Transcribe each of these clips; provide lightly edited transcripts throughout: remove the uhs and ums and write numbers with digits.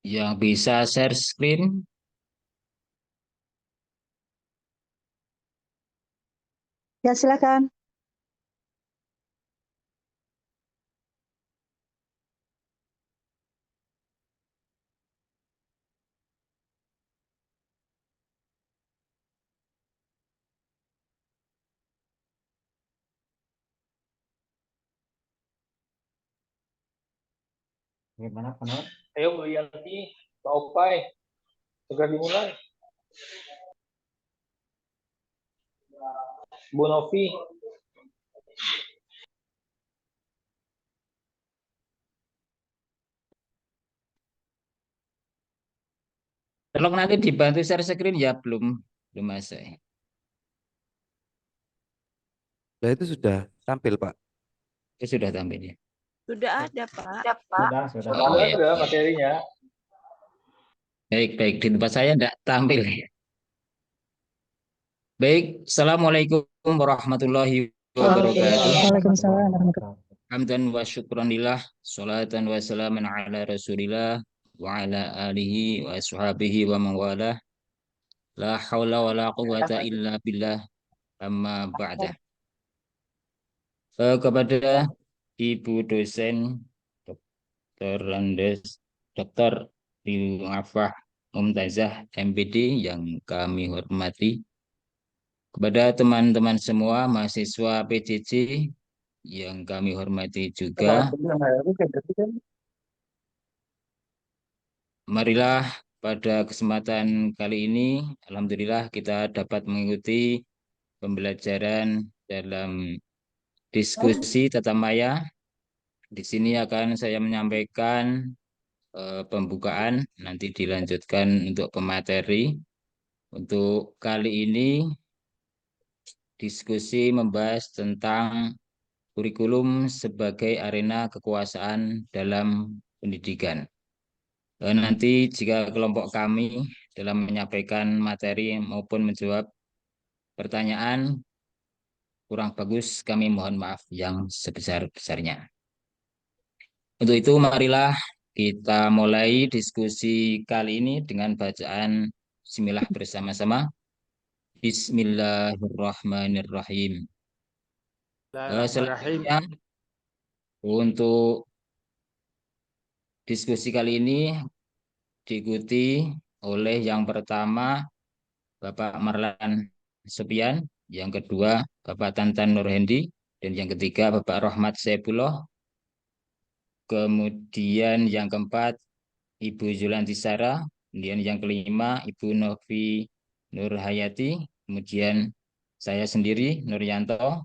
Yang bisa share screen, Ya, silakan. Gimana penonton? Ayo Bu Yanti, Pak Opai, segera dimulai. Bu Novi, tolong nanti dibantu share screen ya, belum belum masuk. Nah, itu sudah tampil, Pak. Itu sudah tampil ya. Sudah ada, Pak. sudah. Oh ya, Sudah materinya. baik baik di tempat saya tidak tampil. Baik, assalamualaikum warahmatullahi wabarakatuh. Waalaikumsalam warahmatullahi Hamdan wa syukranillah, salatan wa salaman ala rasulillah wa ala alihi wa ashabihi wa mawalah. La haula wa la quwata illa billah, amma ba'da. Kepada Ibu dosen Dr. Landes, Dr. Afah Mumtazah MPD yang kami hormati, kepada teman-teman semua mahasiswa PJJ yang kami hormati juga, marilah pada kesempatan kali ini, alhamdulillah kita dapat mengikuti pembelajaran dalam diskusi tatap maya. Di sini akan saya menyampaikan pembukaan, nanti dilanjutkan untuk pemateri. Untuk kali ini diskusi membahas tentang kurikulum sebagai arena kekuasaan dalam pendidikan. Nanti jika kelompok kami dalam menyampaikan materi maupun menjawab pertanyaan kurang bagus, kami mohon maaf yang sebesar-besarnya. Untuk itu marilah kita mulai diskusi kali ini dengan bacaan bismillah bersama-sama. Bismillahirrahmanirrahim. Selanjutnya untuk diskusi kali ini diikuti oleh yang pertama Bapak Marlan Sopian, yang kedua Bapak Tantan Nurhendi, dan yang ketiga Bapak Rahmat Saipullah. Kemudian yang keempat Ibu Zulanti Sara, kemudian yang kelima Ibu Novi Nurhayati, kemudian saya sendiri Nuryanto,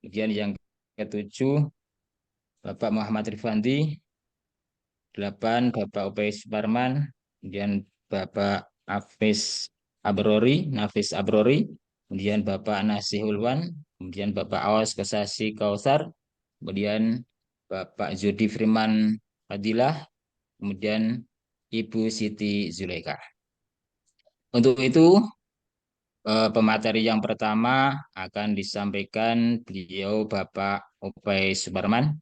kemudian yang ketujuh Bapak Muhammad Rifandi, 8 Bapak Upay Suparman, kemudian Bapak Nafis Abrori, kemudian Bapak Nasihulwan, kemudian Bapak Awas Kesasi Kausar, kemudian Bapak Jody Firman Fadilah, kemudian Ibu Siti Zulaika. Untuk itu, pemateri yang pertama akan disampaikan beliau Bapak Upay Suparman.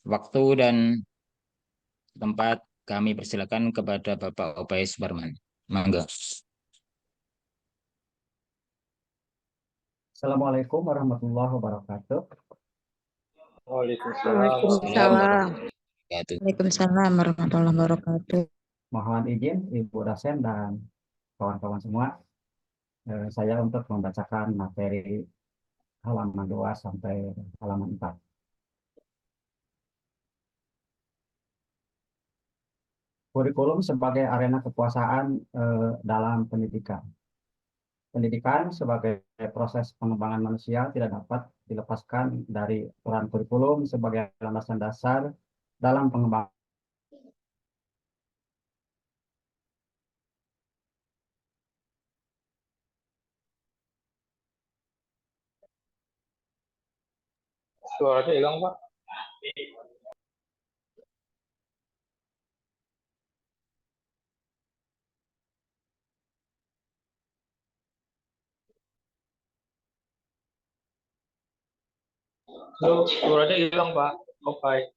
Waktu dan tempat kami persilakan kepada Bapak Upay Suparman. Mangga. Assalamualaikum warahmatullahi wabarakatuh. Waalaikumsalam. Waalaikumsalam. Waalaikumsalam warahmatullahi wabarakatuh. Mohon izin Ibu dosen dan kawan-kawan semua, saya untuk membacakan materi halaman 2 sampai halaman 4. Kurikulum sebagai arena kekuasaan dalam pendidikan. Pendidikan sebagai proses pengembangan manusia tidak dapat dilepaskan dari peran kurikulum sebagai landasan dasar dalam pengembangan. Suaranya hilang, Pak. Halo, suaranya hilang, Pak. Oke.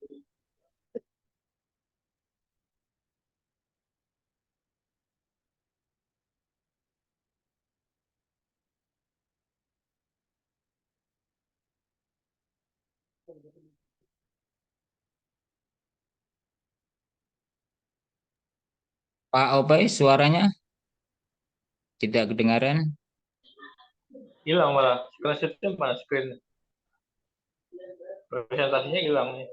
Pak Opay, suaranya tidak kedengaran. Hilang malah. Screenshotnya mana? Screen presentasinya hilang nih.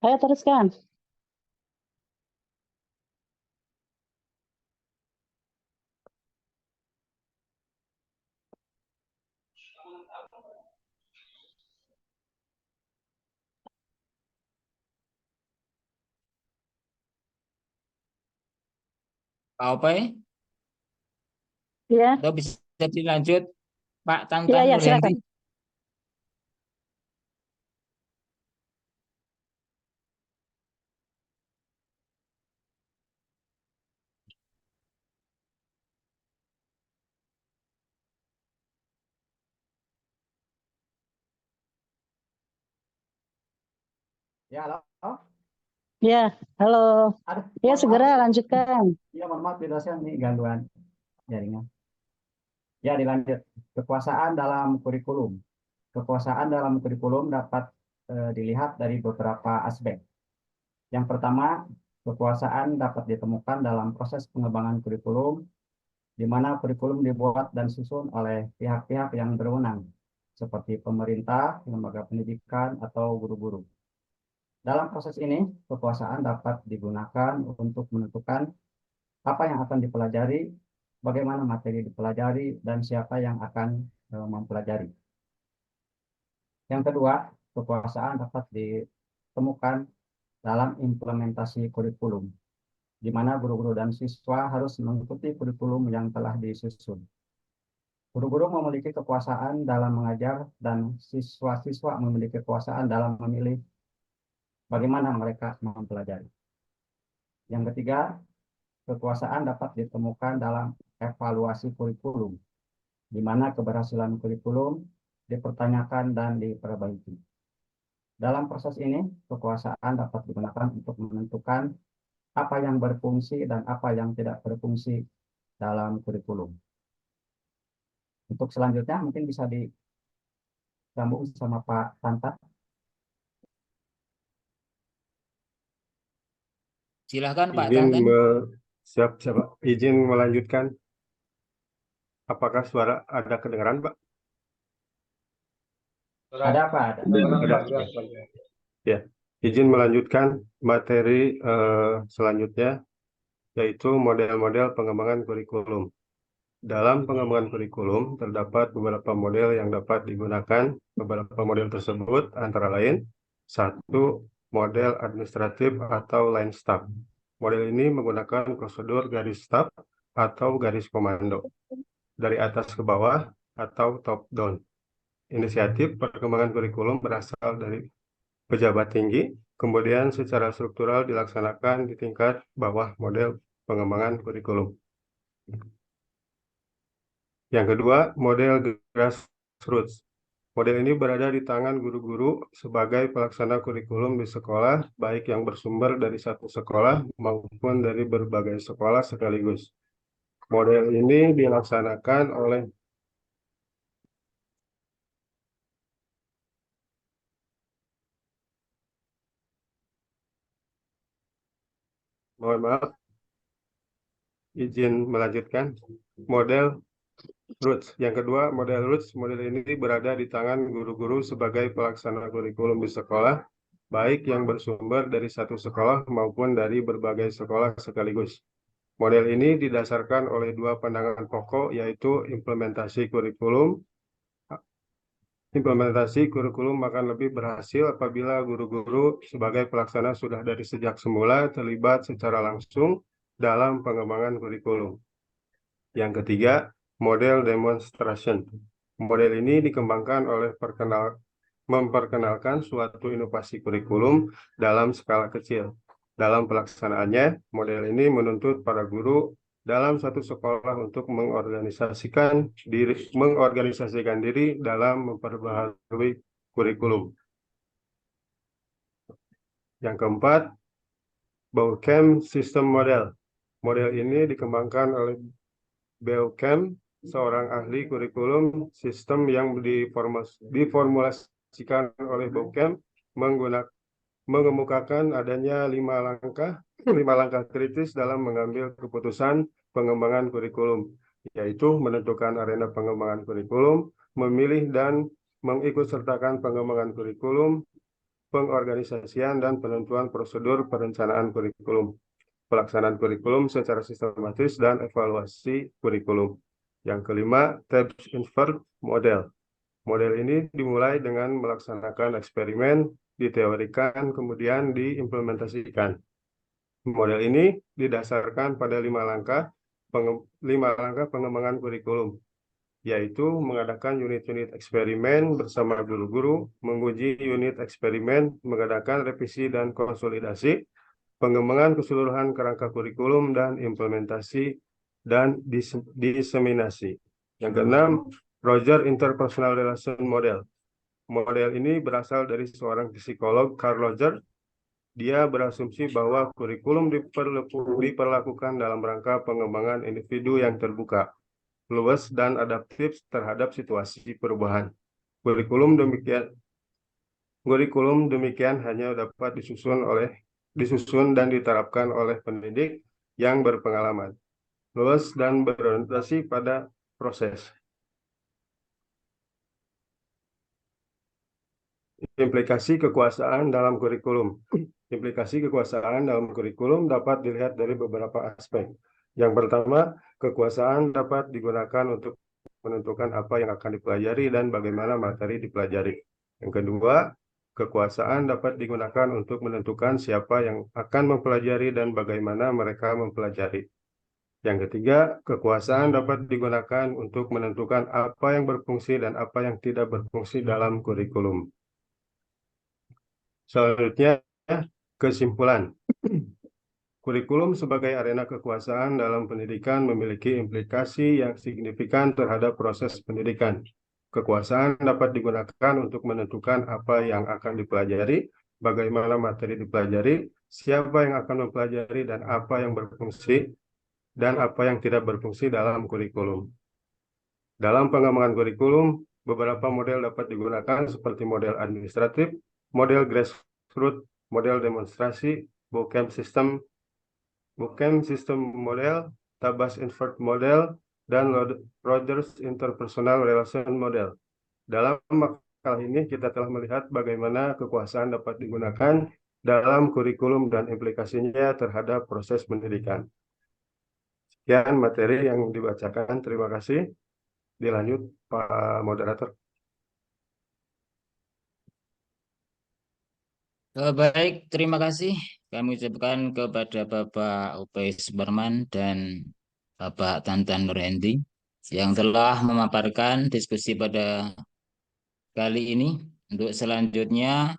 Ayo teruskan. Pak Opay, Ya, atau bisa dilanjut Pak ya, Tantan ya, Nurhenti. silakan. Ya, halo. Ya, halo. Aduh, Ya, mohon segera maaf. lanjutkan. Ya, mohon maaf, di dosen ini gangguan jaringan. Ya, dilanjut. Kekuasaan dalam kurikulum. Kekuasaan dalam kurikulum dapat dilihat dari beberapa aspek. Yang pertama, kekuasaan dapat ditemukan dalam proses pengembangan kurikulum, di mana kurikulum dibuat dan disusun oleh pihak-pihak yang berwenang, seperti pemerintah, lembaga pendidikan, atau guru-guru. Dalam proses ini, kekuasaan dapat digunakan untuk menentukan apa yang akan dipelajari, bagaimana materi dipelajari, dan siapa yang akan mempelajari. Yang kedua, kekuasaan dapat ditemukan dalam implementasi kurikulum, di mana guru-guru dan siswa harus mengikuti kurikulum yang telah disusun. Guru-guru memiliki kekuasaan dalam mengajar dan siswa-siswa memiliki kekuasaan dalam memilih bagaimana mereka mempelajari. Yang ketiga, kekuasaan dapat ditemukan dalam evaluasi kurikulum, di mana keberhasilan kurikulum dipertanyakan dan diperbaiki. Dalam proses ini, kekuasaan dapat digunakan untuk menentukan apa yang berfungsi dan apa yang tidak berfungsi dalam kurikulum. Untuk selanjutnya mungkin bisa disambung sama Pak Tanta. Silahkan Pak Izin Tantan. siap, siap, Pak. Izin melanjutkan. Apakah suara ada kedengaran, Pak? Ada apa? Ada. Ada. Ya, izin melanjutkan materi selanjutnya, yaitu model-model pengembangan kurikulum. Dalam pengembangan kurikulum, terdapat beberapa model yang dapat digunakan. Beberapa model tersebut antara lain, satu, model administratif atau line staff. Model ini menggunakan prosedur garis staff atau garis komando, dari atas ke bawah atau top down. Inisiatif perkembangan kurikulum berasal dari pejabat tinggi, kemudian secara struktural dilaksanakan di tingkat bawah model pengembangan kurikulum. Yang kedua, model grassroots. Model ini berada di tangan guru-guru sebagai pelaksana kurikulum di sekolah, baik yang bersumber dari satu sekolah maupun dari berbagai sekolah sekaligus. Model ini dilaksanakan oleh mohon maaf, izin melanjutkan. Model Roots. Yang kedua, model Roots. Model ini berada di tangan guru-guru sebagai pelaksana kurikulum di sekolah, baik yang bersumber dari satu sekolah maupun dari berbagai sekolah sekaligus. Model ini didasarkan oleh dua pandangan pokok, yaitu implementasi kurikulum Implementasi kurikulum akan lebih berhasil apabila guru-guru sebagai pelaksana sudah dari sejak semula terlibat secara langsung dalam pengembangan kurikulum. Yang ketiga, model demonstration. Model ini dikembangkan oleh memperkenalkan suatu inovasi kurikulum dalam skala kecil. Dalam pelaksanaannya, model ini menuntut para guru dalam satu sekolah untuk mengorganisasikan diri dalam memperbaharui kurikulum. Yang keempat, Bauckham System Model. Model ini dikembangkan oleh Bauckham, seorang ahli kurikulum sistem yang diformulasikan oleh Bauckham mengemukakan adanya 5 langkah kritis dalam mengambil keputusan pengembangan kurikulum, yaitu menentukan arena pengembangan kurikulum, memilih dan mengikutsertakan pengembangan kurikulum, pengorganisasian dan penentuan prosedur perencanaan kurikulum, pelaksanaan kurikulum secara sistematis, dan evaluasi kurikulum. Yang kelima, Tabs Invert Model. Model ini dimulai dengan melaksanakan eksperimen, diteorikan, kemudian diimplementasikan. Model ini didasarkan pada 5 langkah pengembangan kurikulum, yaitu mengadakan unit-unit eksperimen bersama guru-guru, menguji unit eksperimen, mengadakan revisi dan konsolidasi, pengembangan keseluruhan kerangka kurikulum, dan implementasi dan diseminasi. Yang keenam, Roger Interpersonal Relation Model. Model ini berasal dari seorang psikolog, Carl Roger. Dia berasumsi bahwa kurikulum diperlakukan dalam rangka pengembangan individu yang terbuka, luas, dan adaptif terhadap situasi perubahan. Kurikulum demikian hanya dapat disusun dan diterapkan oleh pendidik yang berpengalaman, luas, dan berorientasi pada proses. Implikasi kekuasaan dalam kurikulum. Implikasi kekuasaan dalam kurikulum dapat dilihat dari beberapa aspek. Yang pertama, kekuasaan dapat digunakan untuk menentukan apa yang akan dipelajari dan bagaimana materi dipelajari. Yang kedua, kekuasaan dapat digunakan untuk menentukan siapa yang akan mempelajari dan bagaimana mereka mempelajari. Yang ketiga, kekuasaan dapat digunakan untuk menentukan apa yang berfungsi dan apa yang tidak berfungsi dalam kurikulum. Selanjutnya, kesimpulan. Kurikulum sebagai arena kekuasaan dalam pendidikan memiliki implikasi yang signifikan terhadap proses pendidikan. Kekuasaan dapat digunakan untuk menentukan apa yang akan dipelajari, bagaimana materi dipelajari, siapa yang akan mempelajari, dan apa yang berfungsi dan apa yang tidak berfungsi dalam kurikulum. Dalam pengembangan kurikulum, beberapa model dapat digunakan seperti model administratif, model grassroots, model demonstrasi, Bauckham System Model, Tabas Invert Model, dan Rogers Interpersonal Relation Model. Dalam makalah ini kita telah melihat bagaimana kekuasaan dapat digunakan dalam kurikulum dan implikasinya terhadap proses pendidikan. Sekian materi yang dibacakan. Terima kasih. Dilanjut, Pak Moderator. Baik, terima kasih kami ucapkan kepada Bapak Upay Subarman dan Bapak Tantan Nurhendi yang telah memaparkan diskusi pada kali ini. Untuk selanjutnya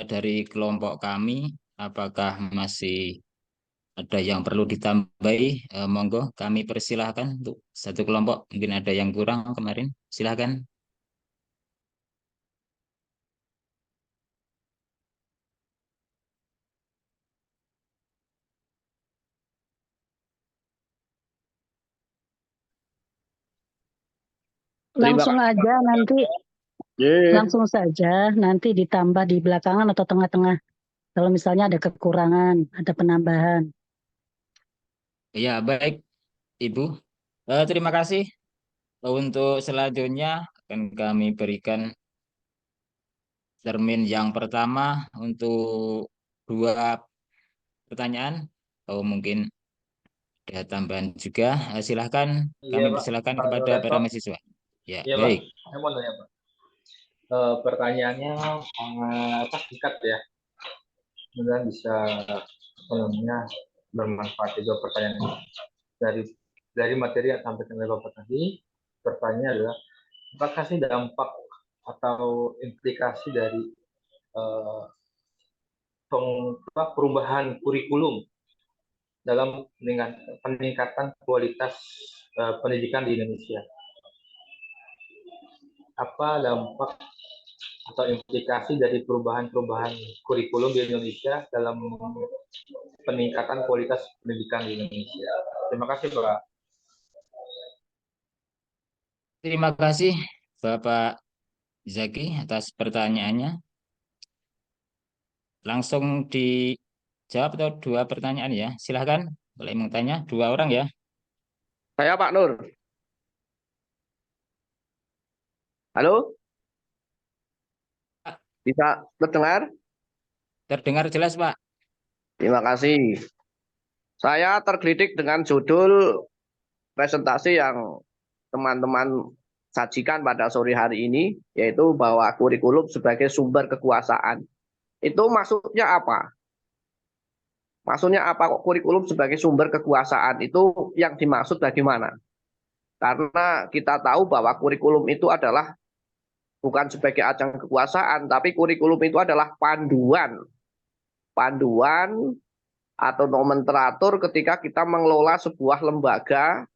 dari kelompok kami, apakah masih ada yang perlu ditambahi? Monggo kami persilahkan untuk satu kelompok. Mungkin ada yang kurang kemarin. Silahkan. Langsung aja nanti, langsung saja nanti ditambah di belakangan atau tengah-tengah. Kalau misalnya ada kekurangan, ada penambahan. Ya, baik, Ibu. Terima kasih. Untuk selanjutnya akan kami berikan termin yang pertama untuk 2 pertanyaan. Atau mungkin ada tambahan juga. Silahkan, Iya, kami Pak. persilahkan Pak kepada para Moderator. mahasiswa. Ya, Iya, Pak. baik. Saya mau nanya, Pak. Pertanyaannya sangat singkat ya. Mudah bisa sepenuhnya bermanfaat juga pertanyaan ini. Dari materi yang sampaikan oleh Bapak tadi, pertanyaannya adalah apakah sih dampak atau implikasi dari perubahan kurikulum dalam peningkatan kualitas pendidikan di Indonesia? Apa dampak atau implikasi dari perubahan-perubahan kurikulum di Indonesia dalam peningkatan kualitas pendidikan di Indonesia? Terima kasih, Pak. Terima kasih Bapak Zaki atas pertanyaannya. Langsung dijawab atau dua pertanyaan ya? Silahkan, boleh bertanya dua orang ya. Saya Pak Nur. Halo? Bisa terdengar? Terdengar jelas Pak. Terima kasih. Saya tergelitik dengan judul presentasi yang teman-teman sajikan pada sore hari ini, yaitu bahwa kurikulum sebagai sumber kekuasaan. Itu maksudnya apa? Maksudnya apa kok kurikulum sebagai sumber kekuasaan? Itu yang dimaksud bagaimana? Karena kita tahu bahwa kurikulum itu adalah bukan sebagai ajang kekuasaan, tapi kurikulum itu adalah panduan atau nomenklatur ketika kita mengelola sebuah lembaga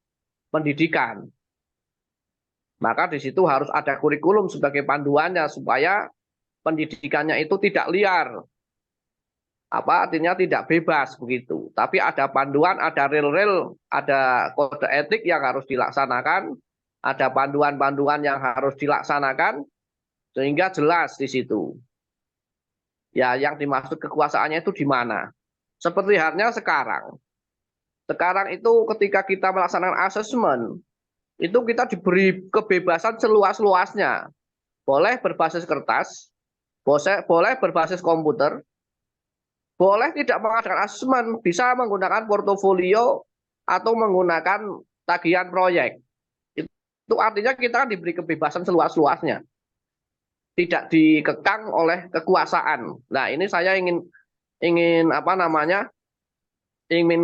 pendidikan. Maka di situ harus ada kurikulum sebagai panduannya supaya pendidikannya itu tidak liar. Artinya tidak bebas begitu. Tapi ada panduan, ada rel-rel, ada kode etik yang harus dilaksanakan, ada panduan-panduan yang harus dilaksanakan sehingga jelas di situ. Ya, yang dimaksud kekuasaannya itu di mana? Seperti halnya sekarang. Sekarang itu ketika kita melaksanakan asesmen, itu kita diberi kebebasan seluas-luasnya. Boleh berbasis kertas, boleh berbasis komputer, boleh tidak mengadakan asesmen, bisa menggunakan portofolio atau menggunakan tagihan proyek. Itu artinya kita diberi kebebasan seluas-luasnya. Tidak dikekang oleh kekuasaan. Nah, ini saya ingin ingin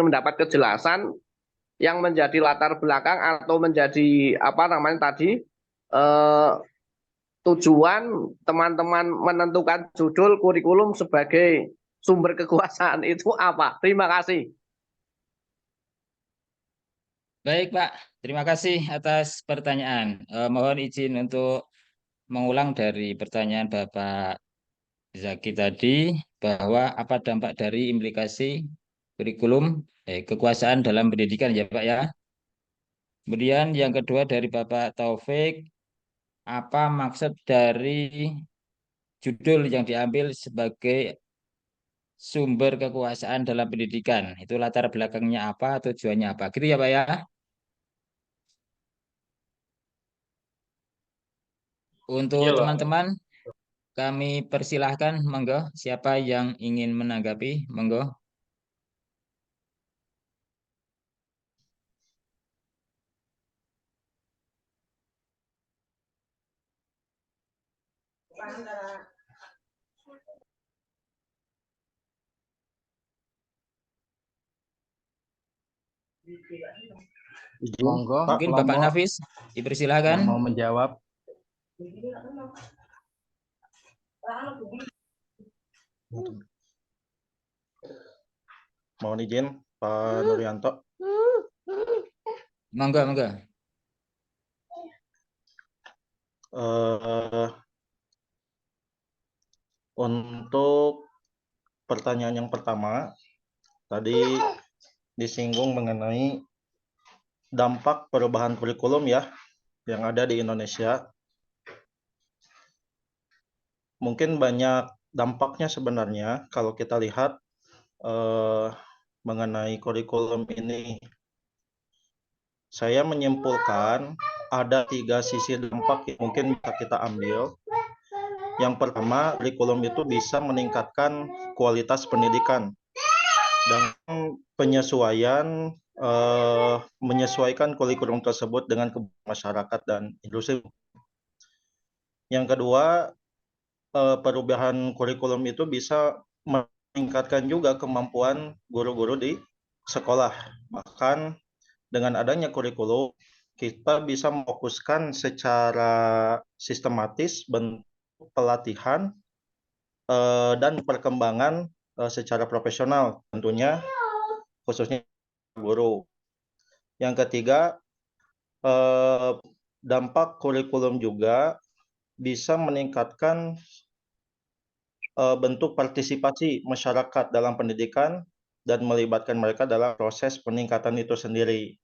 mendapat kejelasan yang menjadi latar belakang atau menjadi tujuan teman-teman menentukan judul kurikulum sebagai sumber kekuasaan itu apa? Terima kasih. Baik Pak, terima kasih atas pertanyaan. Mohon izin untuk mengulang dari pertanyaan Bapak Zaki tadi, bahwa apa dampak dari implikasi kurikulum kekuasaan dalam pendidikan ya Pak ya. Kemudian yang kedua dari Bapak Taufik, apa maksud dari judul yang diambil sebagai sumber kekuasaan dalam pendidikan? Itu latar belakangnya apa, tujuannya apa? Gitu ya Pak ya. Untuk Iya, Pak. teman-teman, kami persilahkan, monggo, siapa yang ingin menanggapi, monggo. Monggo, Mungkin Bapak kelompok Nafis, dipersilahkan. yang mau menjawab. Mohon izin Pak Nuryanto. Monggo, monggo. Untuk pertanyaan yang pertama, tadi disinggung mengenai dampak perubahan kurikulum ya yang ada di Indonesia. Mungkin banyak dampaknya sebenarnya kalau kita lihat mengenai kurikulum ini. Saya menyimpulkan ada 3 sisi dampak yang mungkin bisa kita ambil. Yang pertama, kurikulum itu bisa meningkatkan kualitas pendidikan dan penyesuaian menyesuaikan kurikulum tersebut dengan kebutuhan masyarakat dan industri. Yang kedua, perubahan kurikulum itu bisa meningkatkan juga kemampuan guru-guru di sekolah. Bahkan dengan adanya kurikulum, kita bisa memfokuskan secara sistematis bentuk pelatihan dan perkembangan secara profesional, tentunya khususnya guru. Yang ketiga, dampak kurikulum juga bisa meningkatkan bentuk partisipasi masyarakat dalam pendidikan dan melibatkan mereka dalam proses peningkatan itu sendiri.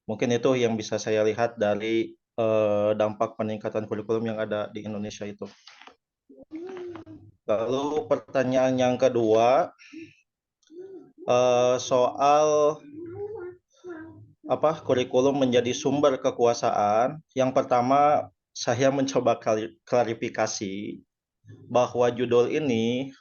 Mungkin itu yang bisa saya lihat dari dampak peningkatan kurikulum yang ada di Indonesia itu. Lalu pertanyaan yang kedua, soal kurikulum menjadi sumber kekuasaan. Yang pertama, saya mencoba klarifikasi bahwa judul ini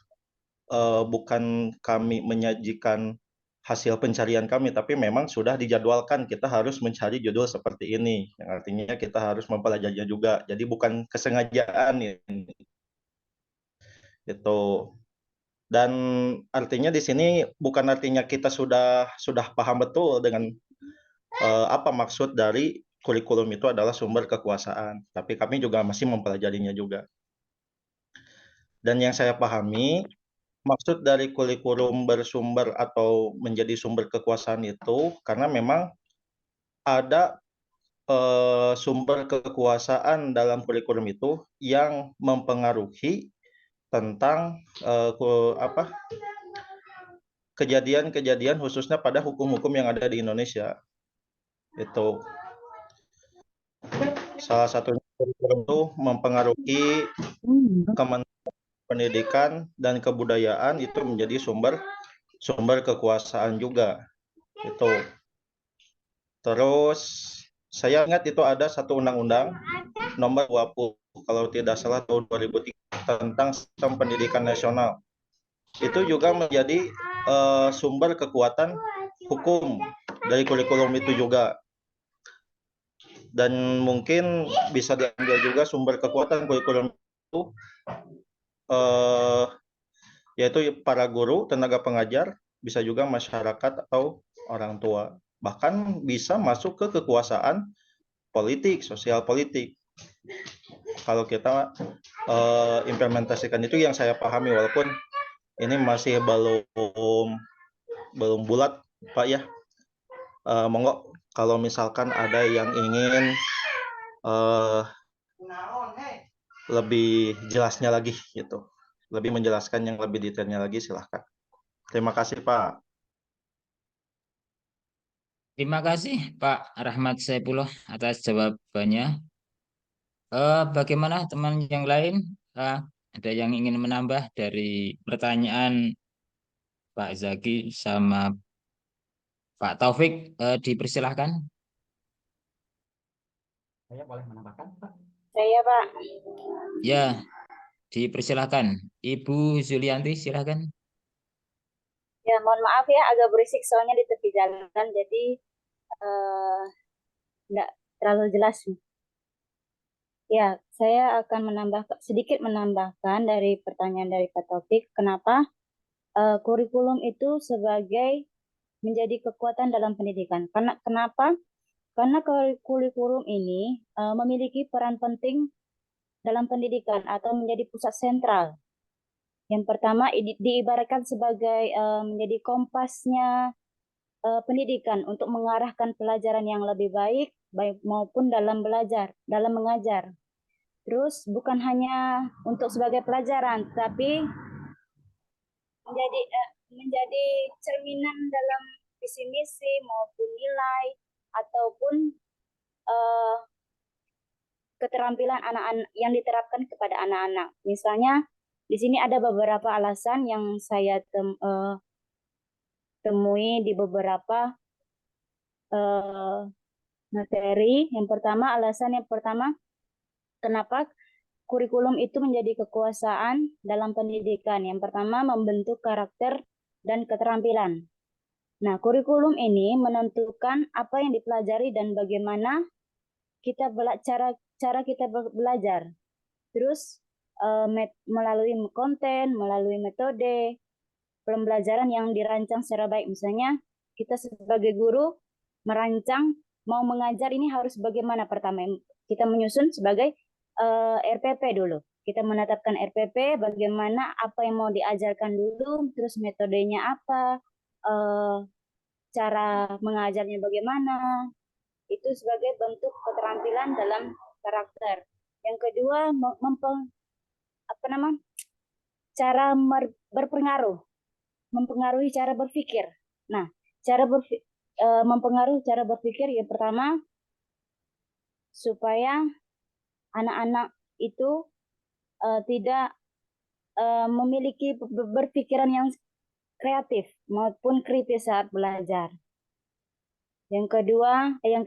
bukan kami menyajikan hasil pencarian kami, tapi memang sudah dijadwalkan kita harus mencari judul seperti ini, yang artinya kita harus mempelajarinya juga. Jadi bukan kesengajaan ini. Itu. Dan artinya di sini bukan artinya kita sudah paham betul dengan apa maksud dari kurikulum itu adalah sumber kekuasaan, tapi kami juga masih mempelajarinya juga. Dan yang saya pahami, maksud dari kurikulum bersumber atau menjadi sumber kekuasaan itu karena memang ada sumber kekuasaan dalam kurikulum itu yang mempengaruhi tentang kejadian-kejadian khususnya pada hukum-hukum yang ada di Indonesia. Itu salah satunya kurikulum itu mempengaruhi Kementerian Pendidikan dan Kebudayaan itu menjadi sumber kekuasaan juga. Itu. Terus saya ingat itu ada satu undang-undang nomor 20 kalau tidak salah tahun 2003 tentang sistem pendidikan nasional. Itu juga menjadi sumber kekuatan hukum dari kurikulum itu juga. Dan mungkin bisa diambil juga sumber kekuatan kurikulum itu yaitu para guru, tenaga pengajar, bisa juga masyarakat atau orang tua. Bahkan bisa masuk ke kekuasaan politik, sosial politik. Kalau kita implementasikan itu yang saya pahami, walaupun ini masih belum bulat, Pak ya. Monggo kalau misalkan ada yang ingin lebih jelasnya lagi gitu, lebih menjelaskan yang lebih detailnya lagi, silahkan. Terima kasih Pak. Terima kasih Pak Rahmat Saipullah atas jawabannya. Bagaimana teman yang lain? Ada yang ingin menambah dari pertanyaan Pak Zaki sama Pak Taufik? Dipersilahkan. Saya boleh menambahkan, Pak? Saya, Pak. Ya, dipersilahkan. Ibu Zulianti, silahkan. Ya, mohon maaf ya, agak berisik soalnya di tepi jalan, jadi nggak terlalu jelas. Ya, saya akan sedikit menambahkan dari pertanyaan dari Pak Taufik, kenapa kurikulum itu sebagai menjadi kekuatan dalam pendidikan. Kenapa? Karena kurikulum ini memiliki peran penting dalam pendidikan atau menjadi pusat sentral. Yang pertama, diibaratkan sebagai menjadi kompasnya pendidikan untuk mengarahkan pelajaran yang lebih baik maupun dalam mengajar. Terus bukan hanya untuk sebagai pelajaran, tapi menjadi cerminan dalam visi misi maupun nilai ataupun keterampilan anak-anak yang diterapkan kepada anak-anak. Misalnya di sini ada beberapa alasan yang saya temui di beberapa materi. Alasan yang pertama, kenapa kurikulum itu menjadi kekuasaan dalam pendidikan? Yang pertama, membentuk karakter dan keterampilan. Nah, kurikulum ini menentukan apa yang dipelajari dan bagaimana cara kita belajar. Terus melalui konten, melalui metode pembelajaran yang dirancang secara baik. Misalnya kita sebagai guru merancang mau mengajar ini harus bagaimana. Pertama kita menyusun sebagai RPP dulu. Kita menetapkan RPP, bagaimana apa yang mau diajarkan dulu, terus metodenya apa, cara mengajarnya bagaimana. Itu sebagai bentuk keterampilan dalam karakter. Yang kedua, cara berpengaruh, mempengaruhi cara berpikir. Nah, mempengaruhi cara berpikir yang pertama supaya anak-anak itu tidak memiliki berpikiran yang kreatif maupun kritis saat belajar. Yang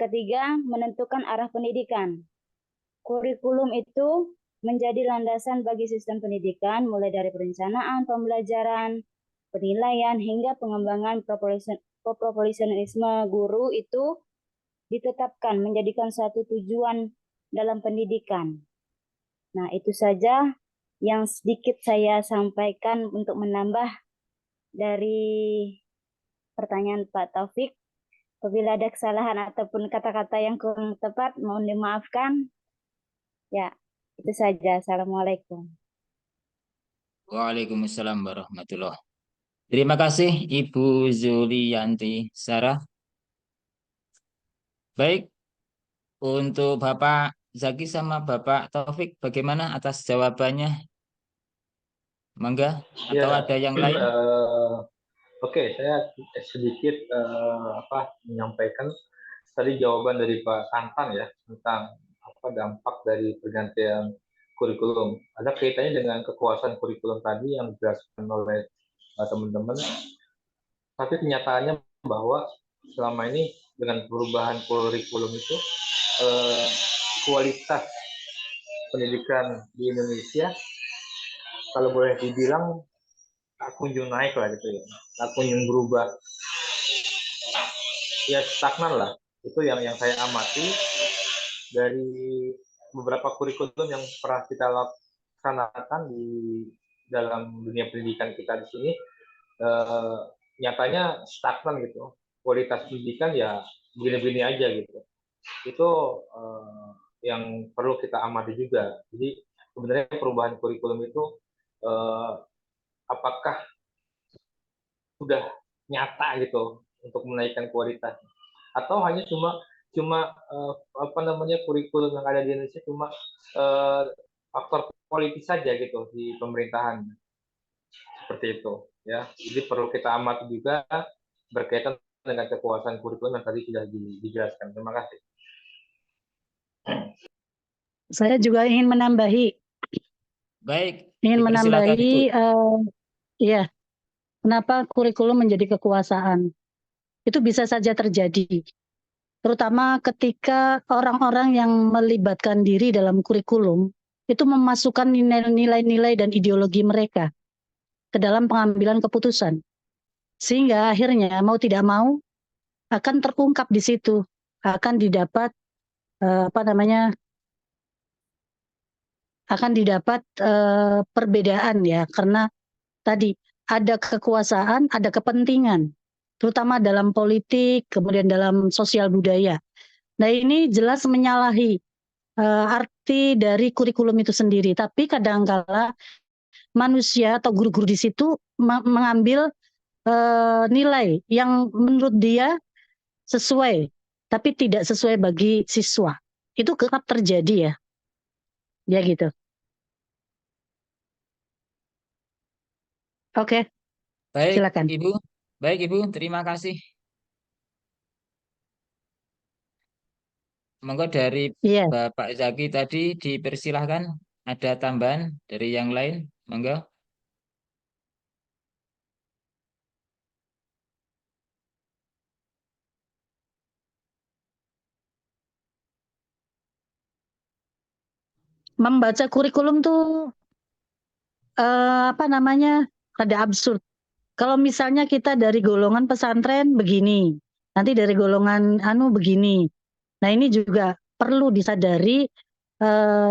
ketiga, menentukan arah pendidikan. Kurikulum itu menjadi landasan bagi sistem pendidikan mulai dari perencanaan, pembelajaran, penilaian hingga pengembangan profesionalisme guru itu ditetapkan menjadikan satu tujuan dalam pendidikan. Nah, itu saja yang sedikit saya sampaikan untuk menambah dari pertanyaan Pak Taufik. Apabila ada kesalahan ataupun kata-kata yang kurang tepat, mohon dimaafkan. Ya, itu saja. Assalamualaikum. Waalaikumsalam warahmatullahi. Terima kasih Ibu Zulianti Sarah. Baik, untuk Bapak Zaki sama Bapak Taufik, bagaimana atas jawabannya? Mangga, atau Ya, ada yang lain? Oke, saya sedikit menyampaikan tadi jawaban dari Pak Tantan ya tentang dampak dari pergantian kurikulum. Ada kaitannya dengan kekuasaan kurikulum tadi yang dijelaskan oleh teman-teman. Tapi kenyataannya bahwa selama ini dengan perubahan kurikulum itu kualitas pendidikan di Indonesia kalau boleh dibilang tak kunjung naik lah gitu ya, tak kunjung berubah, ya stagnan lah. Itu yang saya amati dari beberapa kurikulum yang pernah kita laksanakan di dalam dunia pendidikan kita di sini. Nyatanya stagnan gitu, kualitas pendidikan ya begini-begini aja gitu. Itu yang perlu kita amati juga. Jadi sebenarnya perubahan kurikulum itu apakah sudah nyata gitu untuk menaikkan kualitas atau hanya cuma kurikulum yang ada di Indonesia cuma faktor politis saja gitu di pemerintahan, seperti itu ya. Jadi perlu kita amati juga berkaitan dengan kekuasaan kurikulum yang tadi sudah dijelaskan. Terima kasih. Saya juga ingin menambahi. Baik, Ingin dipersilakan, menambahi, Ibu. ya, kenapa kurikulum menjadi kekuasaan? Itu bisa saja terjadi, terutama ketika orang-orang yang melibatkan diri dalam kurikulum itu memasukkan nilai-nilai dan ideologi mereka ke dalam pengambilan keputusan, sehingga akhirnya mau tidak mau akan terungkap di situ, akan didapat perbedaan ya, karena tadi ada kekuasaan, ada kepentingan, terutama dalam politik, kemudian dalam sosial budaya. Nah, ini jelas menyalahi arti dari kurikulum itu sendiri. Tapi kadangkala manusia atau guru-guru di situ mengambil nilai yang menurut dia sesuai, tapi tidak sesuai bagi siswa. Itu kerap terjadi ya. Ya gitu. Oke. Baik, silakan. Ibu. Baik, Ibu. Terima kasih. Monggo dari Bapak Zaki tadi dipersilahkan. Ada tambahan dari yang lain? Monggo. Membaca kurikulum tuh rada absurd. Kalau misalnya kita dari golongan pesantren begini, nanti dari golongan begini. Nah, ini juga perlu disadari,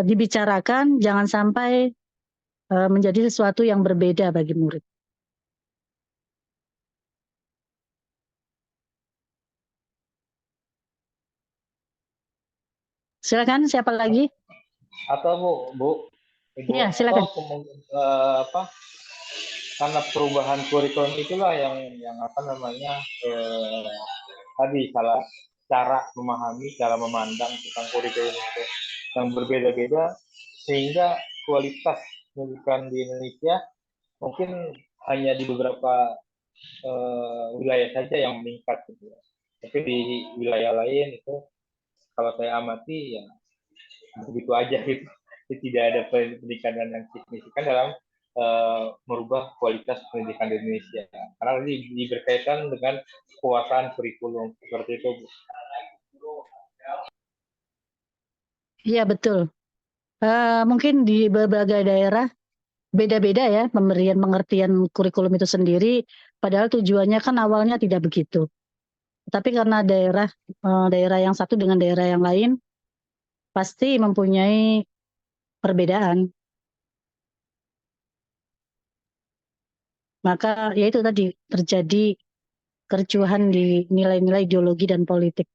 dibicarakan, jangan sampai menjadi sesuatu yang berbeda bagi murid. Silakan, siapa lagi? Atau Bu, Ibu, Iya, atau silakan. karena perubahan kurikulum itulah yang apa namanya tadi salah cara memahami, cara memandang tentang kurikulum itu yang berbeda-beda, sehingga kualitas pendidikan di Indonesia mungkin hanya di beberapa wilayah saja yang meningkat gitu ya. Tapi di wilayah lain itu kalau saya amati ya begitu aja gitu. Tidak ada peningkatan yang signifikan dalam merubah kualitas pendidikan di Indonesia. Karena ini berkaitan dengan kekuasaan kurikulum seperti itu. Iya, betul. Mungkin di berbagai daerah beda-beda ya pemberian pengertian kurikulum itu sendiri, padahal tujuannya kan awalnya tidak begitu. Tapi karena daerah yang satu dengan daerah yang lain pasti mempunyai perbedaan. Maka ya itu tadi terjadi kericuhan di nilai-nilai ideologi dan politik.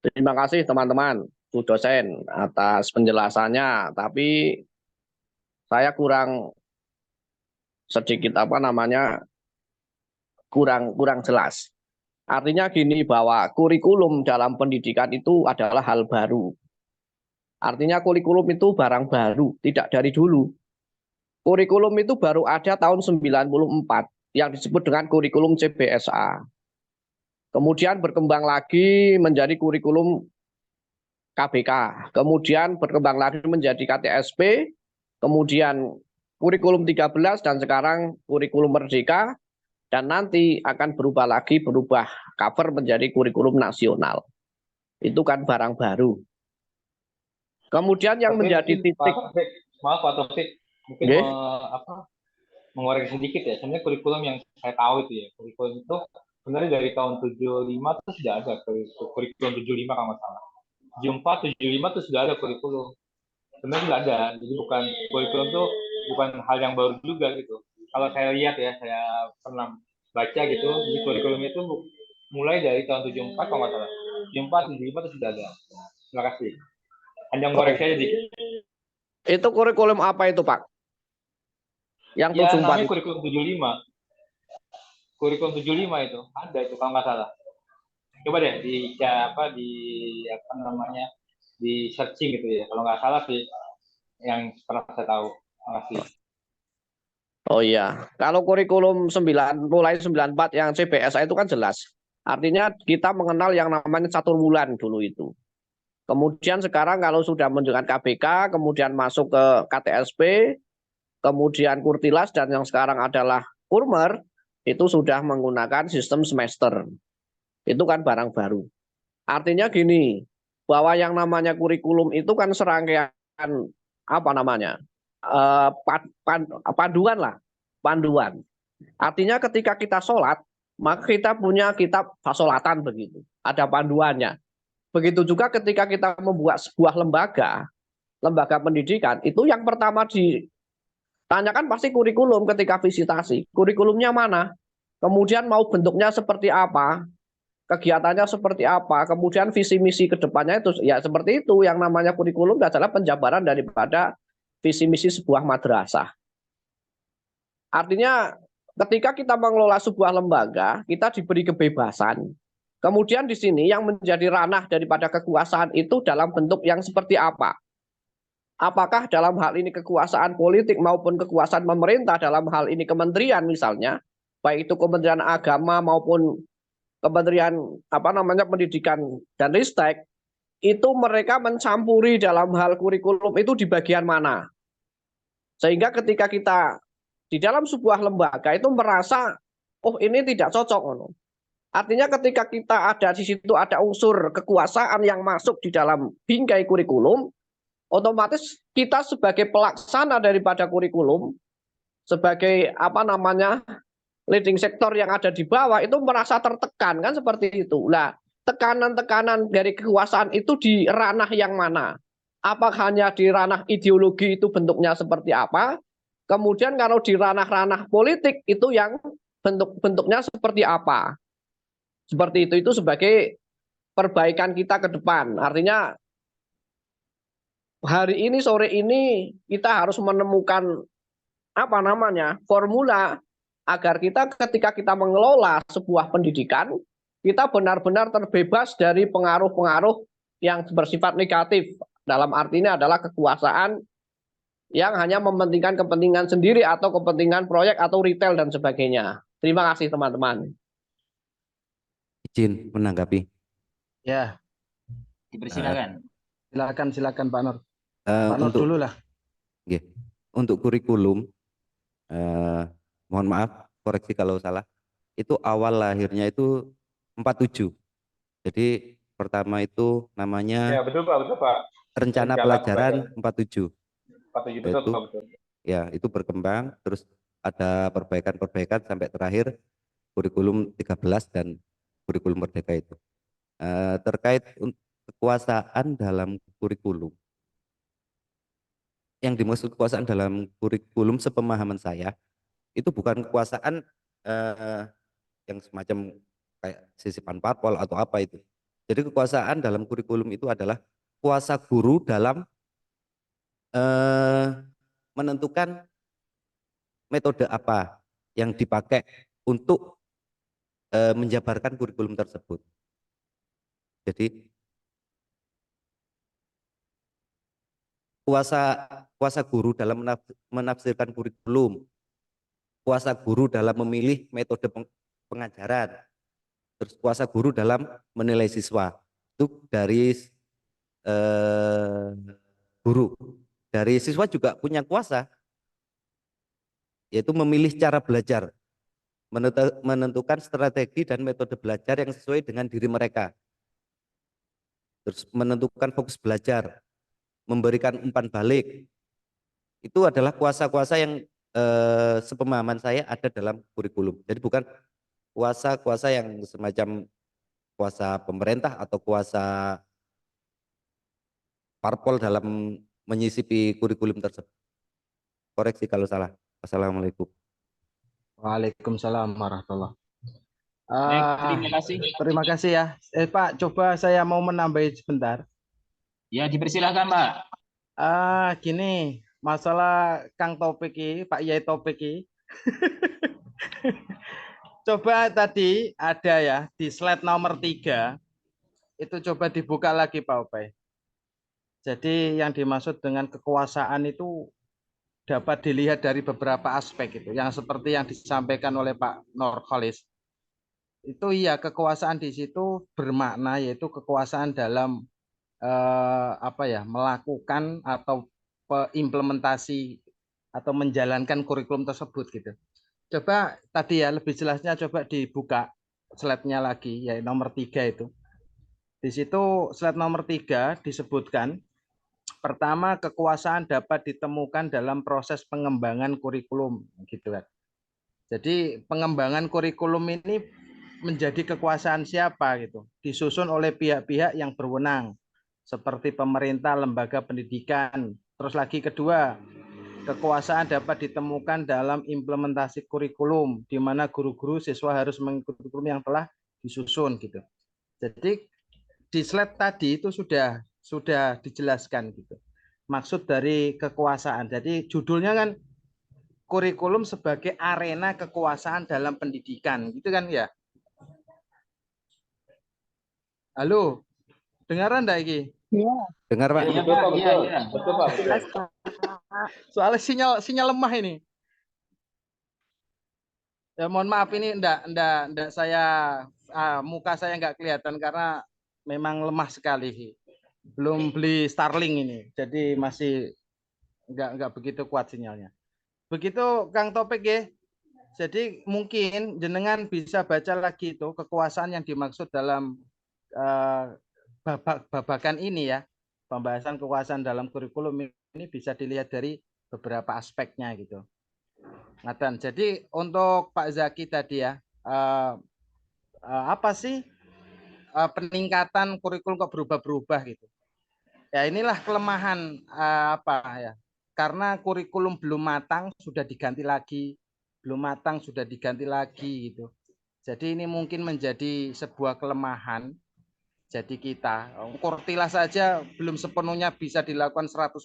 Terima kasih teman-teman, Bu dosen atas penjelasannya. Tapi saya kurang sedikit kurang jelas. Artinya gini, bahwa kurikulum dalam pendidikan itu adalah hal baru. Artinya kurikulum itu barang baru, tidak dari dulu. Kurikulum itu baru ada tahun 94 yang disebut dengan kurikulum CBSA. Kemudian berkembang lagi menjadi kurikulum KBK, kemudian berkembang lagi menjadi KTSP, kemudian kurikulum 13 dan sekarang kurikulum Merdeka, dan nanti akan berubah cover menjadi kurikulum nasional. Itu kan barang baru. Kemudian yang menjadi titik, maaf Pak Taufik, mungkin mengoreksi sedikit ya. Sebenarnya kurikulum yang saya tahu itu ya, kurikulum itu sebenarnya dari tahun 75 itu sudah ada kurikulum 75 kalau nggak salah. 74, 75 itu sudah ada kurikulum. Sebenarnya sudah ada, jadi bukan kurikulum itu bukan hal yang baru juga gitu. Kalau saya lihat ya, saya pernah baca gitu, di kurikulum itu mulai dari tahun 74 kalau nggak salah. 74, 75 itu sudah ada. Terima kasih. Hanya mengoreksi aja dikit. Itu kurikulum apa itu Pak? Yang 74 namanya kurikulum 75. Kurikulum 75 itu ada itu kalau nggak salah. Coba deh di searching gitu ya. Kalau nggak salah sih yang pernah saya tahu. Terima kasih. Oh iya, kalau kurikulum mulai 94 yang CBSA itu kan jelas. Artinya kita mengenal yang namanya catur bulan dulu itu. Kemudian sekarang kalau sudah menunjukkan KBK, kemudian masuk ke KTSP, kemudian Kurtilas, dan yang sekarang adalah Kurmer, itu sudah menggunakan sistem semester. Itu kan barang baru. Artinya gini, bahwa yang namanya kurikulum itu kan serangkaian panduan. Artinya ketika kita sholat, maka kita punya kitab fasolatan begitu, ada panduannya. Begitu juga ketika kita membuat sebuah lembaga pendidikan, itu yang pertama ditanyakan pasti kurikulum ketika visitasi. Kurikulumnya mana? Kemudian mau bentuknya seperti apa? Kegiatannya seperti apa? Kemudian visi misi ke depannya itu ya seperti itu. Yang namanya kurikulum adalah penjabaran daripada visi misi sebuah madrasah. Artinya ketika kita mengelola sebuah lembaga, kita diberi kebebasan. Kemudian di sini yang menjadi ranah daripada kekuasaan itu dalam bentuk yang seperti apa? Apakah dalam hal ini kekuasaan politik maupun kekuasaan pemerintah, dalam hal ini kementerian misalnya, baik itu Kementerian Agama maupun Kementerian Pendidikan dan Ristek, itu mereka mencampuri dalam hal kurikulum itu di bagian mana? Sehingga ketika kita di dalam sebuah lembaga itu merasa, oh ini tidak cocok. Artinya ketika kita ada di situ ada unsur kekuasaan yang masuk di dalam bingkai kurikulum, otomatis kita sebagai pelaksana daripada kurikulum, sebagai leading sektor yang ada di bawah itu merasa tertekan kan seperti itu. Nah, tekanan-tekanan dari kekuasaan itu di ranah yang mana? Apakah hanya di ranah ideologi itu bentuknya seperti apa? Kemudian kalau di ranah-ranah politik itu yang bentuknya seperti apa? Seperti itu sebagai perbaikan kita ke depan. Artinya hari ini, sore ini kita harus menemukan formula agar kita ketika kita mengelola sebuah pendidikan, kita benar-benar terbebas dari pengaruh-pengaruh yang bersifat negatif. Dalam artinya adalah kekuasaan yang hanya mementingkan kepentingan sendiri atau kepentingan proyek atau retail dan sebagainya. Terima kasih teman-teman. Izin menanggapi. Ya, Dipersilakan. silakan Pak Nur. Pak Nur dulu lah. Untuk kurikulum, mohon maaf, koreksi kalau salah, itu awal lahirnya itu 47. Jadi pertama itu namanya Ya, betul Pak. Rencana Pelajaran 47. 47 betul, betul. Ya, itu berkembang, terus ada perbaikan-perbaikan sampai terakhir kurikulum 13 dan kurikulum merdeka itu. Terkait kekuasaan dalam kurikulum. Yang dimaksud kekuasaan dalam kurikulum sepemahaman saya, itu bukan kekuasaan yang semacam kayak sisipan parpol atau apa itu. Jadi kekuasaan dalam kurikulum itu adalah kuasa guru dalam menentukan metode apa yang dipakai untuk menjabarkan kurikulum tersebut. Jadi kuasa guru dalam menafsirkan kurikulum, kuasa guru dalam memilih metode pengajaran, terus kuasa guru dalam menilai siswa itu dari guru. Dari siswa juga punya kuasa, yaitu memilih cara belajar, menentukan strategi dan metode belajar yang sesuai dengan diri mereka, terus menentukan fokus belajar, memberikan umpan balik. Itu adalah kuasa-kuasa yang sepemahaman saya ada dalam kurikulum. Jadi bukan kuasa-kuasa yang semacam kuasa pemerintah atau kuasa parpol dalam menyisipi kurikulum tersebut. Koreksi kalau salah. Assalamualaikum. Waalaikumsalam warahmatullahi. Baik, terima kasih. Terima kasih ya. Pak, coba saya mau menambahi sebentar. Ya, dipersilakan Pak. Gini, masalah Kang Topik ini, Pak Yai Topik ini. Coba tadi ada ya di slide nomor 3, itu coba dibuka lagi Pak Opay. Jadi yang dimaksud dengan kekuasaan itu dapat dilihat dari beberapa aspek itu, yang seperti yang disampaikan oleh Pak Nurholis. Itu iya, kekuasaan di situ bermakna yaitu kekuasaan dalam melakukan atau implementasi atau menjalankan kurikulum tersebut gitu. Coba tadi ya lebih jelasnya coba dibuka slide-nya lagi, ya nomor 3 itu. Di situ slide nomor 3 disebutkan pertama, kekuasaan dapat ditemukan dalam proses pengembangan kurikulum gitu kan. Jadi pengembangan kurikulum ini menjadi kekuasaan siapa gitu, disusun oleh pihak-pihak yang berwenang seperti pemerintah, lembaga pendidikan. Terus lagi kedua, kekuasaan dapat ditemukan dalam implementasi kurikulum di mana guru-guru siswa harus mengikuti kurikulum yang telah disusun gitu. Jadi di slide tadi itu sudah dijelaskan gitu. Maksud dari kekuasaan. Jadi judulnya kan kurikulum sebagai arena kekuasaan dalam pendidikan, gitu kan ya? Halo, dengaran enggak iki? Iya. Dengar Pak? Iya, betul Pak, betul. Betul Pak. Jelas, Pak. Soalnya sinyal lemah ini. Ya mohon maaf ini enggak saya muka saya enggak kelihatan karena memang lemah sekali. Belum beli Starlink ini. Jadi masih enggak begitu kuat sinyalnya. Begitu Kang Topik ya. Jadi mungkin jenengan bisa baca lagi itu kekuasaan yang dimaksud dalam babakan ini ya. Pembahasan kekuasaan dalam kurikulum ini bisa dilihat dari beberapa aspeknya gitu. Nathan, jadi untuk Pak Zaki tadi ya, apa sih peningkatan kurikulum kok berubah-berubah gitu? Ya inilah kelemahan apa ya? Karena kurikulum belum matang sudah diganti lagi, belum matang sudah diganti lagi gitu. Jadi ini mungkin menjadi sebuah kelemahan. Jadi kita Kurtila saja belum sepenuhnya bisa dilakukan 100%,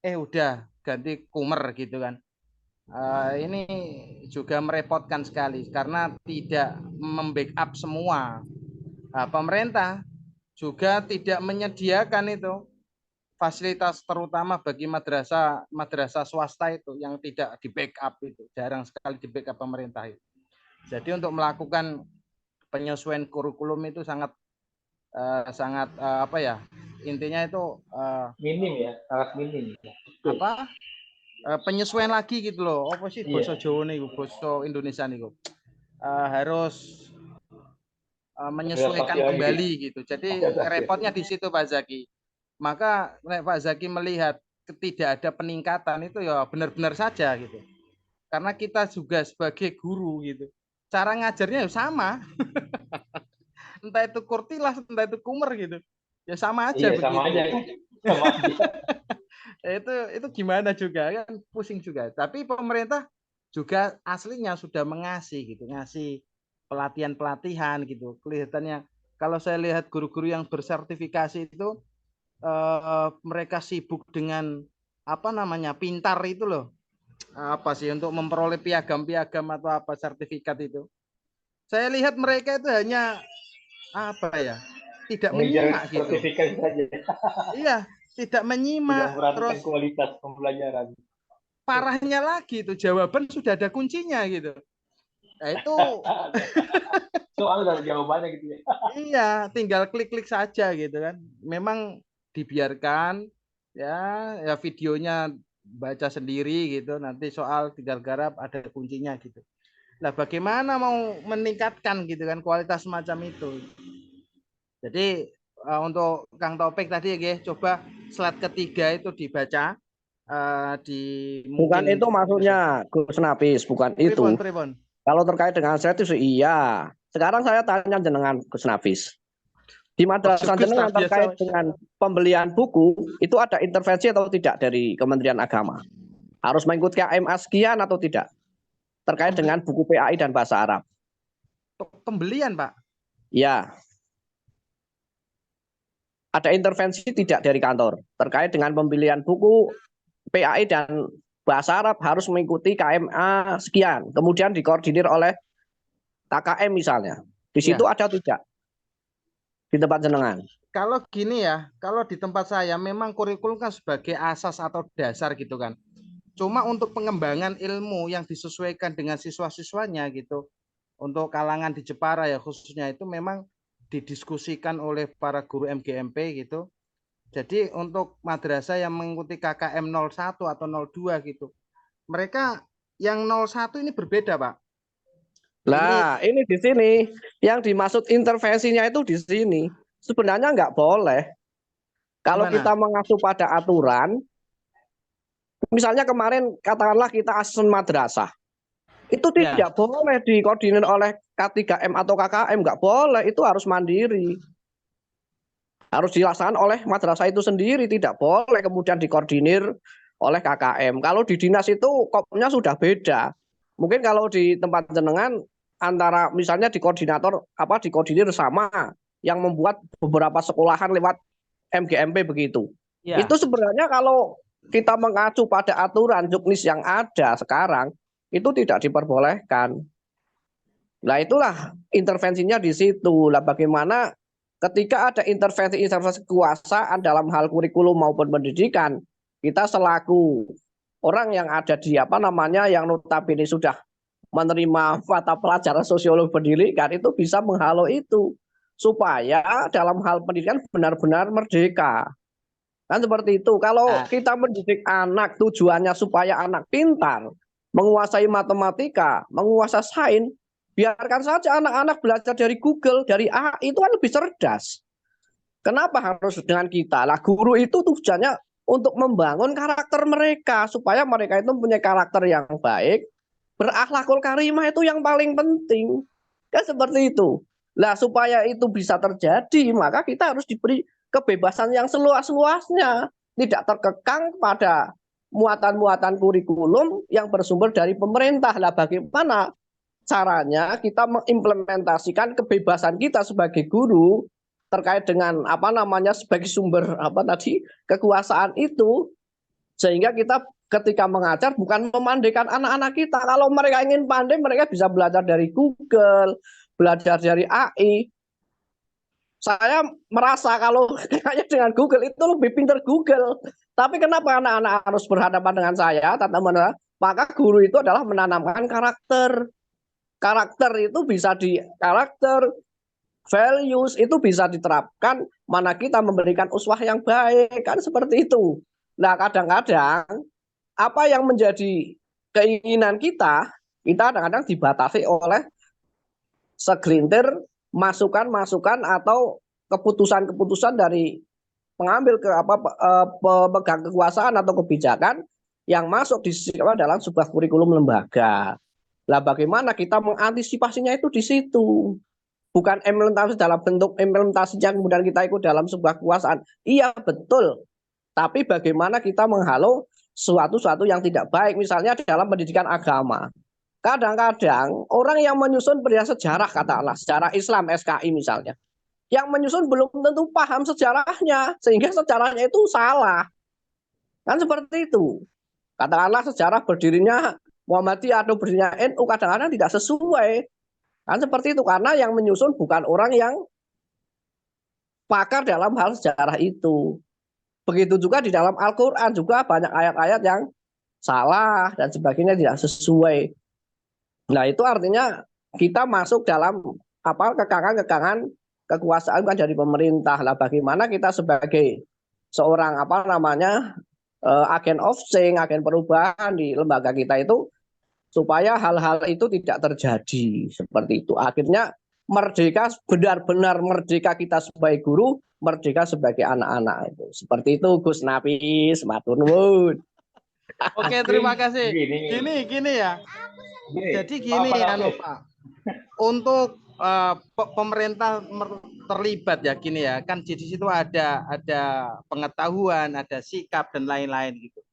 udah ganti Kumer gitu kan. Ini juga merepotkan sekali karena tidak membackup semua. Pemerintah juga tidak menyediakan itu fasilitas, terutama bagi madrasah swasta itu yang tidak di backup, itu jarang sekali di backup pemerintah itu. Jadi untuk melakukan penyesuaian kurikulum itu sangat apa ya, intinya itu minim ya, sangat minim. Apa penyesuaian lagi gitu loh. Apa sih bahasa Jawa nih, bahasa Indonesia nih, harus menyesuaikan kembali gitu. Jadi repotnya di situ Pak Zaki. Maka Pak Zaki melihat tidak ada peningkatan itu ya benar-benar saja gitu. Karena kita juga sebagai guru gitu, cara ngajarnya ya sama. Entah itu Kurtilah, entah itu Kumer gitu, ya sama aja. Iya, sama aja. Sama aja. itu gimana juga kan, pusing juga. Tapi pemerintah juga aslinya sudah ngasih pelatihan-pelatihan gitu. Kelihatannya kalau saya lihat guru-guru yang bersertifikasi itu mereka sibuk dengan apa namanya, pintar itu loh, apa sih, untuk memperoleh piagam-piagam atau apa sertifikat itu. Saya lihat mereka itu hanya apa ya, tidak menyimak gitu. Sertifikat saja. Iya, tidak menyimak. Terus kualitas pembelajaran. Parahnya lagi itu jawaban sudah ada kuncinya gitu. Nah itu soal dari jawabannya gitu ya. Iya, tinggal klik-klik saja gitu kan. Memang dibiarkan ya videonya baca sendiri gitu, nanti soal tinggal garap ada kuncinya gitu. Nah, bagaimana mau meningkatkan gitu kan kualitas semacam itu. Jadi untuk Kang Taufik tadi ya, coba slide ketiga itu dibaca. Bukan itu maksudnya Gus Nafis, bukan itu. Pribon. Kalau terkait dengan slide itu iya. Sekarang saya tanya jenengan Gus Nafis. Di madrasah jenengan terkait dengan pembelian buku itu ada intervensi atau tidak dari Kementerian Agama? Harus mengikuti KMA sekian atau tidak? Terkait dengan buku PAI dan bahasa Arab. Pembelian, Pak? Ya. Ada intervensi tidak dari kantor terkait dengan pembelian buku PAI dan bahasa Arab harus mengikuti KMA sekian, kemudian dikoordinir oleh KKM misalnya. Di situ ada tidak? Di tempat jenengan? Kalau gini ya, kalau di tempat saya memang kurikulum kan sebagai asas atau dasar gitu kan. Cuma untuk pengembangan ilmu yang disesuaikan dengan siswa-siswanya gitu, untuk kalangan di Jepara ya khususnya, itu memang didiskusikan oleh para guru MGMP gitu. Jadi untuk madrasah yang mengikuti KKM 01 atau 02 gitu, mereka yang 01 ini berbeda, Pak. Nah, ini di sini yang dimaksud intervensinya itu di sini. Sebenarnya nggak boleh. Kalau kita mengacu pada aturan, misalnya kemarin katakanlah kita asesmen madrasah, itu tidak boleh dikoordinir oleh K3M atau KKM, nggak boleh, itu harus mandiri. Harus dilaksanakan oleh madrasah itu sendiri, tidak boleh kemudian dikoordinir oleh KKM. Kalau di dinas itu kopnya sudah beda. Mungkin kalau di tempat jenengan antara misalnya di dikoordinir sama yang membuat beberapa sekolahan lewat MGMP begitu. Ya. Itu sebenarnya kalau kita mengacu pada aturan juknis yang ada sekarang itu tidak diperbolehkan. Nah, itulah intervensinya di situ. Lah bagaimana ketika ada intervensi kekuasaan dalam hal kurikulum maupun pendidikan, kita selaku orang yang ada di yang notabene sudah menerima mata pelajaran sosiologi pendidikan itu bisa menghalau itu supaya dalam hal pendidikan benar-benar merdeka. Kan seperti itu. Kalau kita mendidik anak tujuannya supaya anak pintar, menguasai matematika, menguasai sains, biarkan saja anak-anak belajar dari Google, dari AI, itu kan lebih cerdas. Kenapa harus dengan kita? Lah guru itu tujuannya untuk membangun karakter mereka supaya mereka itu punya karakter yang baik, berakhlakul karimah itu yang paling penting. Kan seperti itu. Lah supaya itu bisa terjadi, maka kita harus diberi kebebasan yang seluas-luasnya, tidak terkekang pada muatan-muatan kurikulum yang bersumber dari pemerintah. Lah bagaimana caranya kita mengimplementasikan kebebasan kita sebagai guru terkait dengan sebagai sumber kekuasaan itu, sehingga kita ketika mengajar bukan memandaikan anak-anak kita. Kalau mereka ingin pandai, mereka bisa belajar dari Google, belajar dari AI. Saya merasa kalau kayaknya dengan Google itu lebih pintar Google. Tapi kenapa anak-anak harus berhadapan dengan saya? Maka guru itu adalah menanamkan karakter. Karakter itu bisa values itu bisa diterapkan mana kita memberikan uswah yang baik, kan seperti itu. Nah, kadang-kadang apa yang menjadi keinginan kita kadang-kadang dibatasi oleh segelintir masukan-masukan atau keputusan-keputusan dari pengambil pemegang kekuasaan atau kebijakan yang masuk di dalam sebuah kurikulum lembaga. Lah bagaimana kita mengantisipasinya itu di situ. Bukan implementasi dalam bentuk implementasinya kemudian kita ikut dalam sebuah kekuasaan. Iya betul. Tapi bagaimana kita menghalau sesuatu yang tidak baik, misalnya dalam pendidikan agama. Kadang-kadang orang yang menyusun pendidikan sejarah, katakanlah sejarah Islam SKI misalnya, yang menyusun belum tentu paham sejarahnya, sehingga sejarahnya itu salah. Kan seperti itu. Katakanlah sejarah berdirinya Muhammadiyah atau berdirinya NU kadang-kadang tidak sesuai. Kan seperti itu, karena yang menyusun bukan orang yang pakar dalam hal sejarah itu. Begitu juga di dalam Al-Quran juga banyak ayat-ayat yang salah dan sebagainya tidak sesuai. Nah itu artinya kita masuk dalam kekangan-kekangan kekuasaan kan dari pemerintah. Lah bagaimana kita sebagai seorang agen of change, agen perubahan di lembaga kita itu supaya hal-hal itu tidak terjadi seperti itu. Akhirnya merdeka, benar-benar merdeka kita sebagai guru, merdeka sebagai anak-anak itu. Seperti itu Gus Nafis, matur nuwun. Oke, terima kasih. Gini ya. Jadi gini Pak. Untuk pemerintah terlibat ya gini ya, kan di situ ada pengetahuan, ada sikap dan lain-lain gitu.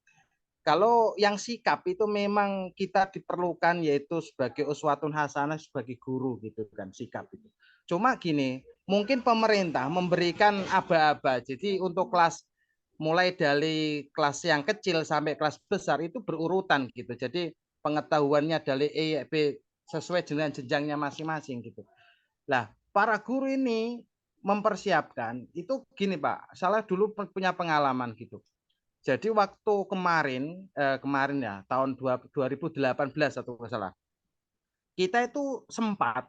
Kalau yang sikap itu memang kita diperlukan yaitu sebagai uswatun hasanah sebagai guru gitu kan sikap itu. Cuma gini, mungkin pemerintah memberikan aba-aba. Jadi untuk kelas mulai dari kelas yang kecil sampai kelas besar itu berurutan gitu. Jadi pengetahuannya dari A, B sesuai dengan jenjangnya masing-masing gitu. Lah, para guru ini mempersiapkan itu gini Pak. Saya dulu punya pengalaman gitu. Jadi waktu kemarin ya tahun 2018 atau nggak salah, kita itu sempat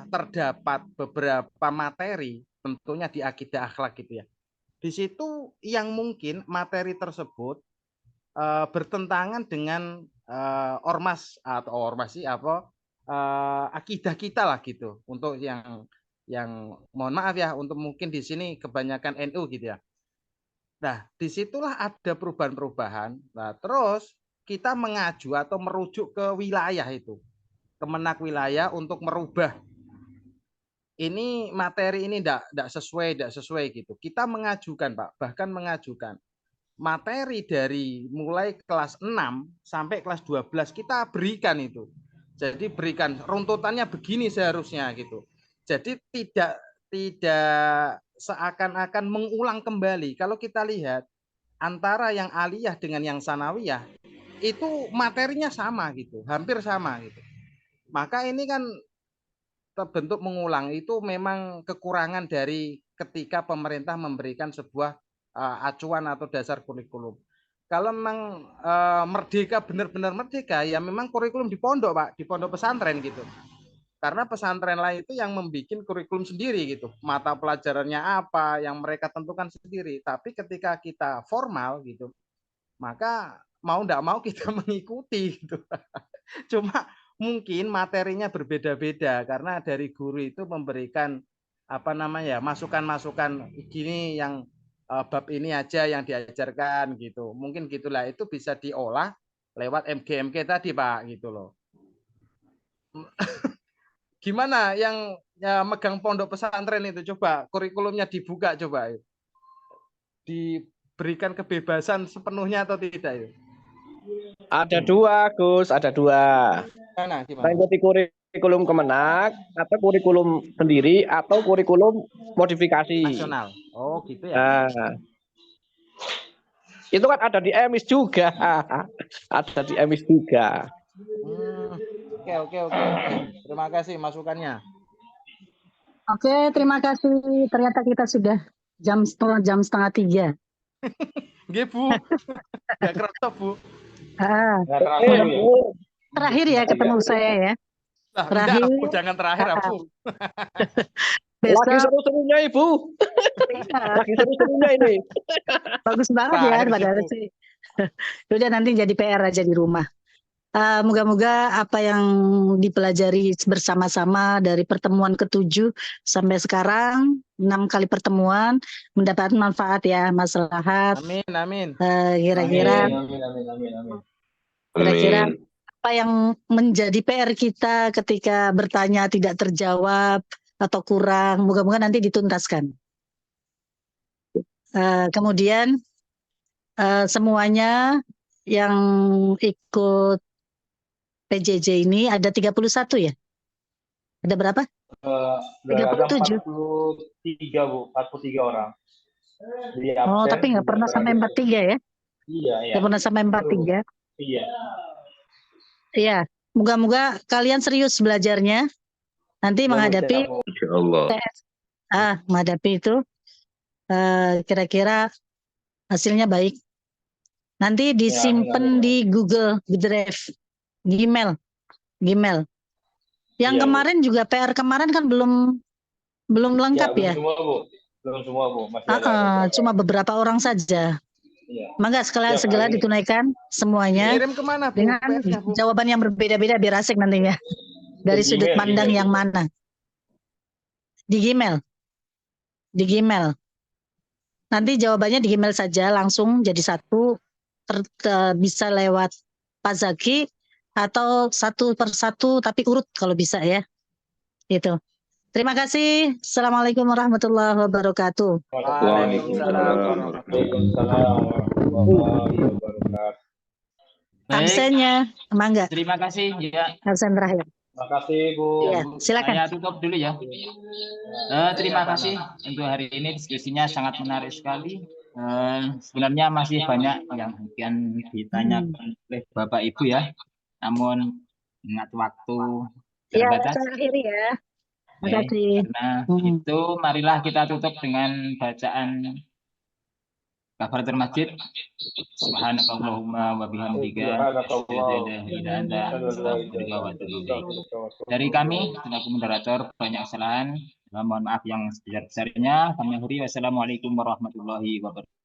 terdapat beberapa materi tentunya di akidah akhlak gitu ya. Di situ yang mungkin materi tersebut bertentangan dengan ormas akidah kita lah gitu. Untuk yang mohon maaf ya untuk mungkin di sini kebanyakan NU gitu ya. Nah, disitulah ada perubahan-perubahan. Nah, terus kita mengacu atau merujuk ke wilayah itu, Kemenak wilayah untuk merubah ini materi ini tidak sesuai gitu. Kita mengajukan Pak, bahkan mengajukan materi dari mulai kelas 6 sampai kelas 12 kita berikan itu. Jadi berikan runtutannya begini seharusnya gitu. Jadi tidak seakan-akan mengulang kembali. Kalau kita lihat antara yang aliyah dengan yang sanawiyah itu materinya sama gitu, hampir sama gitu. Maka ini kan terbentuk mengulang itu memang kekurangan dari ketika pemerintah memberikan sebuah acuan atau dasar kurikulum. Kalau memang merdeka benar-benar merdeka ya memang kurikulum di pondok Pak, di pondok pesantren gitu. Karena pesantren lain itu yang membuat kurikulum sendiri gitu. Mata pelajarannya apa yang mereka tentukan sendiri. Tapi ketika kita formal gitu, maka mau tidak mau kita mengikuti gitu. Cuma mungkin materinya berbeda-beda karena dari guru itu memberikan masukan-masukan gini yang bab ini aja yang diajarkan gitu. Mungkin gitulah itu bisa diolah lewat MG tadi Pak gitu loh. Gimana yang ya megang pondok pesantren itu, coba kurikulumnya dibuka, coba diberikan kebebasan sepenuhnya atau tidak itu? Ada dua, Gus, ada dua. Gimana? Mengikuti kurikulum Kemenak, atau kurikulum sendiri, atau kurikulum modifikasi. Nasional. Oh, gitu ya. Nah, itu kan ada di EMIS juga. Ada di EMIS juga. Oke. Terima kasih masukannya. Oke, terima kasih. Ternyata kita sudah jam setengah 3. Nggih, Bu. Nggak kerasa, Bu. Terakhir ya ketemu saya ya. Nah, Terakhir. enggak, Bu, jangan terakhir, Bu. Besok. Lagi seru-serunya, Ibu. Lagi seru-serunya ini. Bagus banget ya, padahal sih. Udah nanti jadi PR aja di rumah. Moga-moga apa yang dipelajari bersama-sama dari pertemuan ke-7 sampai sekarang 6 kali pertemuan mendapat manfaat ya, Mas Lahat. Amin. Kira-kira Amin. apa yang menjadi PR kita ketika bertanya tidak terjawab atau kurang, moga-moga nanti dituntaskan. Kemudian semuanya yang ikut PJJ ini ada 31 ya? Ada berapa? 37. 43, Bu. 43 orang. Oh, tapi nggak pernah sampai 43 ya? Iya. Nggak pernah sampai 43. Iya. Iya. Moga-moga kalian serius belajarnya. Nanti menghadapi TS. Menghadapi itu kira-kira hasilnya baik. Nanti disimpan di Google Drive. Gmail. Yang kemarin juga PR kemarin kan belum lengkap ya. Belum semua, Bu. Masih ada Cuma beberapa orang saja. Iya. Mangga segala ditunaikan semuanya. Kirim kemana, Bu? Dengan PR-nya, Bu? jawaban yang berbeda-beda biar asik nantinya. Dari sudut pandang yang mana? Di Gmail. Nanti jawabannya di Gmail saja langsung jadi satu. Bisa lewat Pak Zaki atau satu persatu tapi urut kalau bisa ya. Itu. Terima kasih. Assalamualaikum warahmatullahi wabarakatuh. Waalaikumsalam warahmatullahi wabarakatuh. Absennya, Mangga. Terima kasih ya. Absen terakhir. Terima kasih, Bu. Iya, silakan. Saya tutup dulu ya. Terima kasih untuk hari ini, diskusinya sangat menarik sekali. Sebenarnya masih banyak yang akan ditanyakan oleh Bapak Ibu ya. Namun ingat waktu terbatas. Ya, akhiri ya. Terima kasih. Karena itu marilah kita tutup dengan bacaan kafaratul masjid. Subhanakallahumma wa bihamdika asyhadu an la ilaha illa anta astaghfiruka wa atubu ilaik. Dari kami selaku moderator banyak kesalahan. Mohon maaf yang sebesar-besarnya. Kami akhiri. Wassalamualaikum warahmatullahi wabarakatuh.